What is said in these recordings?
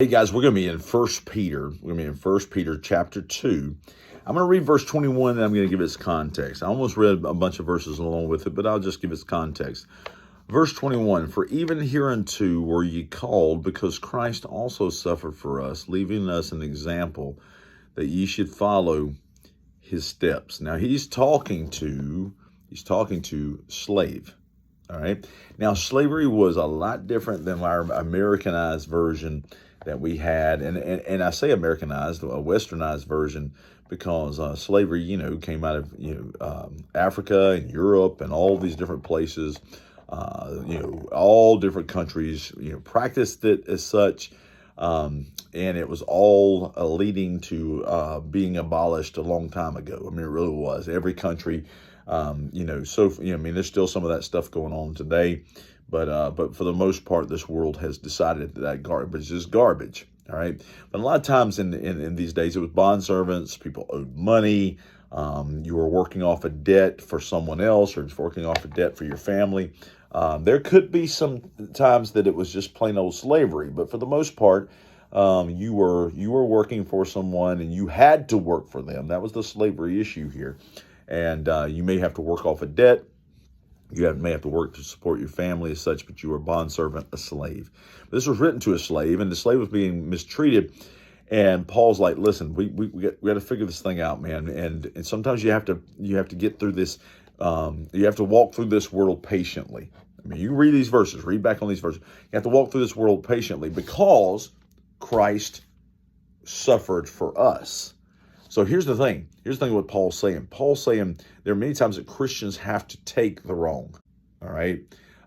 Hey guys, we're going to be in First Peter. We're going to be in First Peter chapter 2. I'm going to read verse 21 and I'm going to give its context. I almost read a bunch of verses along with it, but I'll just give its context. Verse 21, for even hereunto were ye called, because Christ also suffered for us, leaving us an example that ye should follow his steps. Now he's talking to slave. All right. Now slavery was a lot different than our Americanized version that we had, and I say Americanized, a westernized version, because slavery, came out of Africa and Europe and all these different places, all different countries, practiced it as such, and it was all leading to being abolished a long time ago. I mean, it really was. Every country, there's still some of that stuff going on today. But for the most part, this world has decided that garbage is garbage. All right. But a lot of times in these days, it was bond servants. People owed money. You were working off a debt for someone else, or just working off a debt for your family. There could be some times that it was just plain old slavery. But for the most part, you were working for someone and you had to work for them. That was the slavery issue here. And you may have to work off a debt. You may have to work to support your family as such, but you were a bondservant, a slave. This was written to a slave, and the slave was being mistreated. And Paul's like, listen, we got to figure this thing out, man. And sometimes you have to get through this. You have to walk through this world patiently. I mean, you read these verses, read back on these verses. You have to walk through this world patiently because Christ suffered for us. So here's the thing. Here's the thing what Paul's saying. Paul's saying there are many times that Christians have to take the wrong. All right.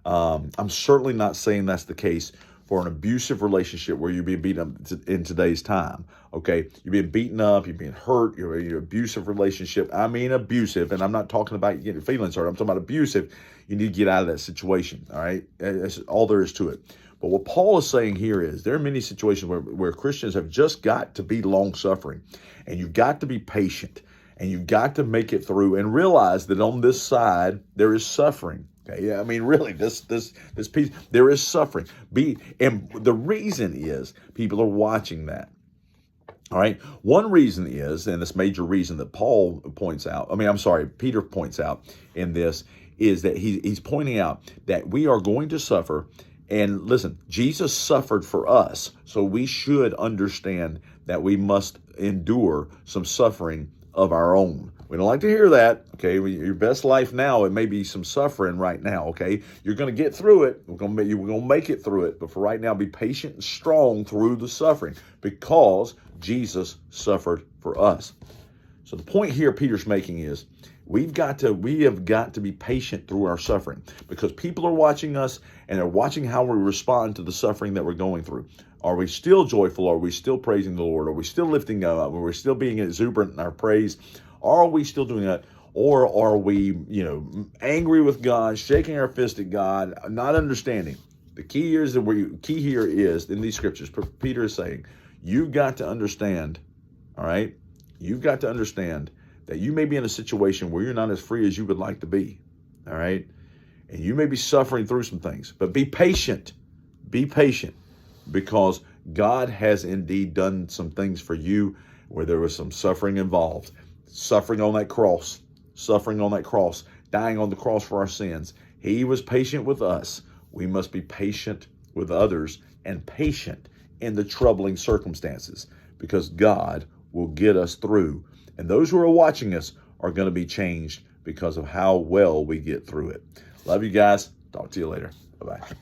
I'm certainly not saying that's the case for an abusive relationship where you're being beaten up in today's time. Okay. You're being beaten up. You're being hurt. You're in an abusive relationship. I mean, abusive. And I'm not talking about getting feelings hurt. I'm talking about abusive. You need to get out of that situation. All right. That's all there is to it. But what Paul is saying here is there are many situations where Christians have just got to be long-suffering, and you've got to be patient, and you've got to make it through and realize that on this side, there is suffering. Okay? Yeah, I mean, really, this piece, there is suffering. And the reason is people are watching that. All right. One reason is, and this major reason that Peter points out in this, is that he's pointing out that we are going to suffer. And listen, Jesus suffered for us, so we should understand that we must endure some suffering of our own. We don't like to hear that, okay? Your best life now, it may be some suffering right now, okay? You're going to get through it. We're going to make it through it. But for right now, be patient and strong through the suffering because Jesus suffered for us. So the point here Peter's making is we have got to be patient through our suffering because people are watching us and they're watching how we respond to the suffering that we're going through. Are we still joyful? Are we still praising the Lord? Are we still lifting God up? Are we still being exuberant in our praise? Are we still doing that? Or are we, angry with God, shaking our fist at God, not understanding? The key here is in these scriptures, Peter is saying, you've got to understand, all right? You've got to understand that you may be in a situation where you're not as free as you would like to be, all right? And you may be suffering through some things, but be patient. Be patient because God has indeed done some things for you where there was some suffering involved. Suffering on that cross, dying on the cross for our sins. He was patient with us. We must be patient with others and patient in the troubling circumstances because God will get us through. And those who are watching us are going to be changed because of how well we get through it. Love you guys. Talk to you later. Bye-bye.